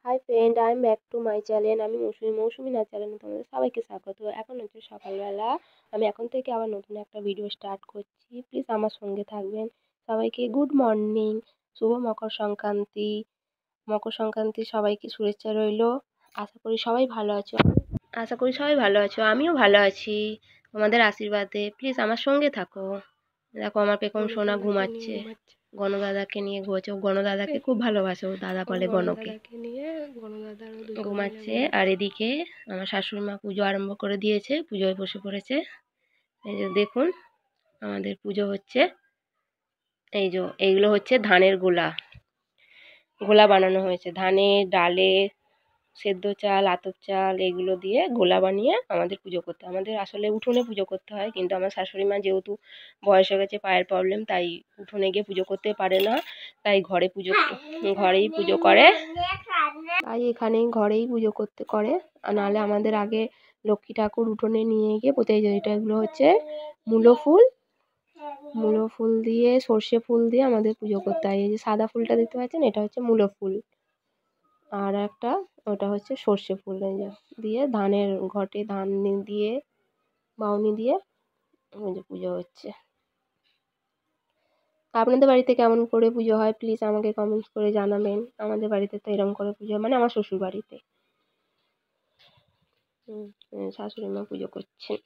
Hi friend, I am back to my channel. আমি মৌসুমি না চ্যানেলে তোমাদের সবাইকে স্বাগত। এখন হচ্ছে সকালবেলা, আমি এখন থেকে আবার নতুন একটা ভিডিও স্টার্ট করছি। প্লিজ আমার সঙ্গে থাকবেন। সবাইকে গুড মর্নিং, শুভ মকর সংক্রান্তি। মকর সংক্রান্তি সবাইকে শুভেচ্ছা রইলো। আশা করি সবাই ভালো আছো। আমিও ভালো আছি তোমাদের আশীর্বাদে। প্লিজ আমার সঙ্গে থাকো। দেখো আমার পেখম সোনা ঘুমাচ্ছে, গণদাদাকে নিয়ে ঘুমাচ্ছে। ও গণদাদাকে খুব ভালোবাসে, ও দাদা বলে গণকে। ঘুমাচ্ছে। আর এদিকে আমার শাশুড়ি মা পুজো আরম্ভ করে দিয়েছে, পুজোয় বসে পড়েছে। এই যে দেখুন আমাদের পুজো হচ্ছে। এই যে এইগুলো হচ্ছে ধানের গোলা, গোলা বানানো হয়েছে ধানের ডালে, সেদ্ধ চাল, আতপ চাল এগুলো দিয়ে গোলা বানিয়ে আমাদের পুজো করতে হয়। আমাদের আসলে উঠোনে পুজো করতে হয়, কিন্তু আমার শাশুড়ি মা যেহেতু বয়স হয়ে গেছে, পায়ের প্রবলেম, তাই উঠোনে গিয়ে পুজো করতে পারে না, তাই ঘরেই পুজো করে। তাই এখানেই ঘরেই পুজো করে। আর নাহলে আমাদের আগে লক্ষ্মী ঠাকুর উঠোনে নিয়ে গিয়ে পোতে যায়। এগুলো হচ্ছে মূলো ফুল দিয়ে, সর্ষে ফুল দিয়ে আমাদের পুজো করতে হয়। এই যে সাদা ফুলটা দেখতে পাচ্ছেন, এটা হচ্ছে মূলো ফুল, আর একটা ওটা হচ্ছে সর্ষে ফুল। এই যে দিয়ে ধানের ঘটে ধান দিয়ে বাউনি দিয়ে পুজো হচ্ছে। আপনাদের বাড়িতে কেমন করে পুজো হয় প্লিজ আমাকে কমেন্টস করে জানাবেন। আমাদের বাড়িতে তো এরকম করে পুজো, মানে আমার শ্বশুর বাড়িতে শাশুড়ি মা পুজো করছেন।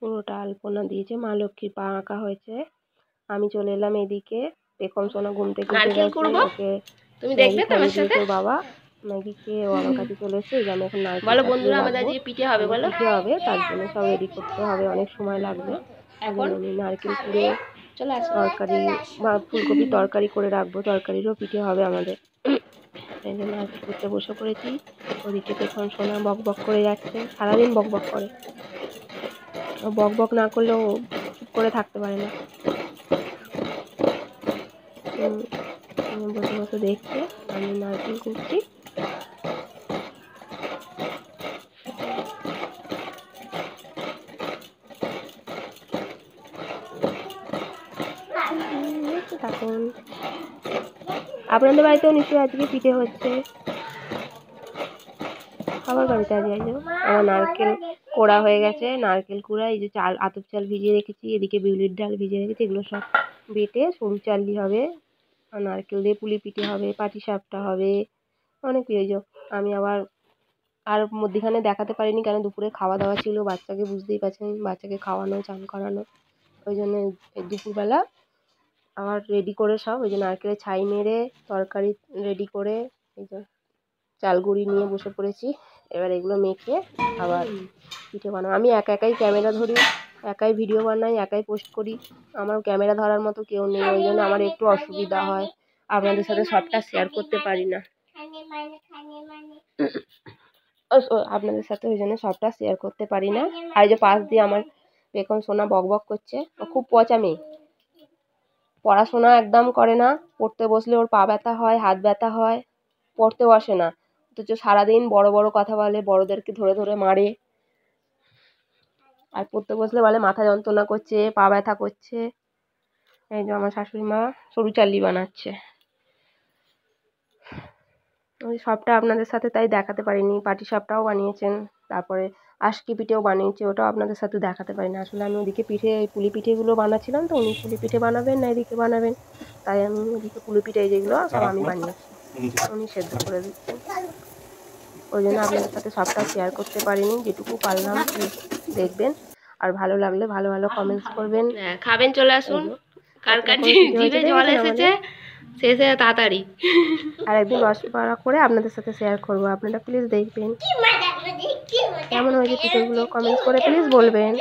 পুরোটা আলপনা দিয়েছে, মা লক্ষ্মীর পা আঁকা হয়েছে। আমি চলে এলাম এদিকে। পেখম সোনা ঘুম থেকে উঠে গেছে, ওকে তুমি দেখবে তো আমার সাথে। বাবা ম্যাগি খেয়ে ও আমার কাছে চলে এসেছে। আমি এখন নারকেল বলো বন্ধুরা, আমাদের আজকে পিঠে হবে, বলো পিঠে হবে, তার জন্য সব রেডি করতে হবে, অনেক সময় লাগবে। এখন আমি নারকেল কুড়ে তরকারি বা ফুলকপি তরকারি করে রাখবো, তরকারিরও পিঠে হবে আমাদের। এই জন্য নারকেল কুড়তে বসে পড়েছি। ওদিকে পেখম সোনা বক বক করে যাচ্ছে, সারাদিন বক বক করে। বক বক না করলেও চুপ করে থাকতে পারে না। বসে বসে দেখছে আমি নারকেল কুড়ছি। থাকুন। আপনাদের বাড়িতেও নিশ্চয়ই আজকে পিঠে হচ্ছে। সবার বাড়িতে আজকে আমার নারকেল কোড়া হয়ে গেছে। নারকেল কুড়া, এই যে চাল, আতপ চাল ভিজিয়ে রেখেছি, এদিকে বিউলির ডাল ভিজিয়ে রেখেছি। এগুলো সব বেটে সরু চালই হবে, আর নারকেল দিয়ে পুলি পিঠে হবে, পাটিসাপটা হবে, অনেক কিছু। আমি আবার আর মধ্যিখানে দেখাতে পারিনি, কেন দুপুরে খাওয়া দাওয়া ছিল, বাচ্চাকে বুঝতেই পারছেন, বাচ্চাকে খাওয়ানো চান করানো, ওই জন্য দুপুরবেলা আবার রেডি করে সব, ওই যে নারকেলের ছাই মেরে তরকারি রেডি করে এই যে চাল গুঁড়ি নিয়ে বসে পড়েছি। এবার এগুলো মেখে আবার পিঠে বানাবো। আমি একাই ক্যামেরা ধরি, একাই ভিডিও বানাই, একাই পোস্ট করি। আমার ক্যামেরা ধরার মতো কেউ নেই, ওই জন্য আমার একটু অসুবিধা হয়, আপনাদের সাথে সবটা শেয়ার করতে পারি না। আপনাদের সাথে ওই জন্য সবটা শেয়ার করতে পারি না। আর যে পাশ দিয়ে আমার পেখম সোনা বক বক করছে, ও খুব পচা মেয়ে, পড়াশোনা একদম করে না। পড়তে বসলে ওর পা ব্যথা হয়, হাত ব্যথা হয়, পড়তে বসে না, অথচ সারাদিন বড় বড় কথা বলে, বড়দেরকে ধরে ধরে মারে। আর পড়তে বসলে বলে মাথা যন্ত্রণা করছে, পা ব্যথা করছে। এই যে আমার শাশুড়ি মা সরু চালই বানাচ্ছে। ওই সবটা আপনাদের সাথে তাই দেখাতে পারিনি। পাটিসাপটাও বানিয়েছেন, তারপরে আশকি পিঠেও বানিয়েছে, ওটাও আপনাদের সাথে দেখাতে পারিনি। আসলে আমি ওদিকে পিঠে, পুলি পিঠেগুলো বানাচ্ছিলাম, তো উনি পুলি পিঠে বানাবেন না এদিকে বানাবেন, তাই আমি ওদিকে পুলি পিঠে যেগুলো সব আমি বানিয়েছি, উনি সেদ্ধ করে দিচ্ছেন। ওই জন্য আপনাদের সাথে সবটা শেয়ার করতে পারিনি, যেটুকু পারলাম দেখবেন। আর ভালো লাগলে ভালো ভালো কমেন্টস করবেন। খাবেন চলে আসুন, কার কার জিভে জল এসেছে শেষে তাড়াতাড়ি। আর একদিন রসবড়া করে আপনাদের সাথে শেয়ার করবো, আপনারা প্লিজ দেখবেন কেমন হয়েছে পিঠেগুলো, কমেন্টস করে প্লিজ বলবেন।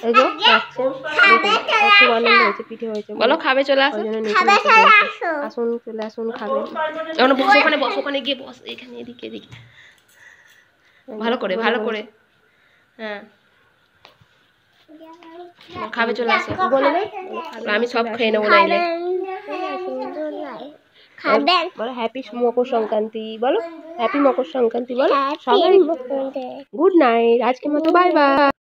এই যে নাচছেন, খুব আনন্দ হয়েছে, পিঠে হয়েছে বলো, খাবে চলে আসুন। আসুন চলে আসুন, খাবেন। ওখানে বস, ওখানে গিয়ে বস, এখানে এদিকে এদিকে ভালো করে, ভালো করে। হ্যাঁ খাবে চলে আসো বলে না, আমি সব খেয়ে নেবো নাইলে। বলো হ্যাপি মকর সংক্রান্তি, বলো হ্যাপি মকর সংক্রান্তি, বলো সবাই গুড নাইট, আজকের মতো বাই বাই।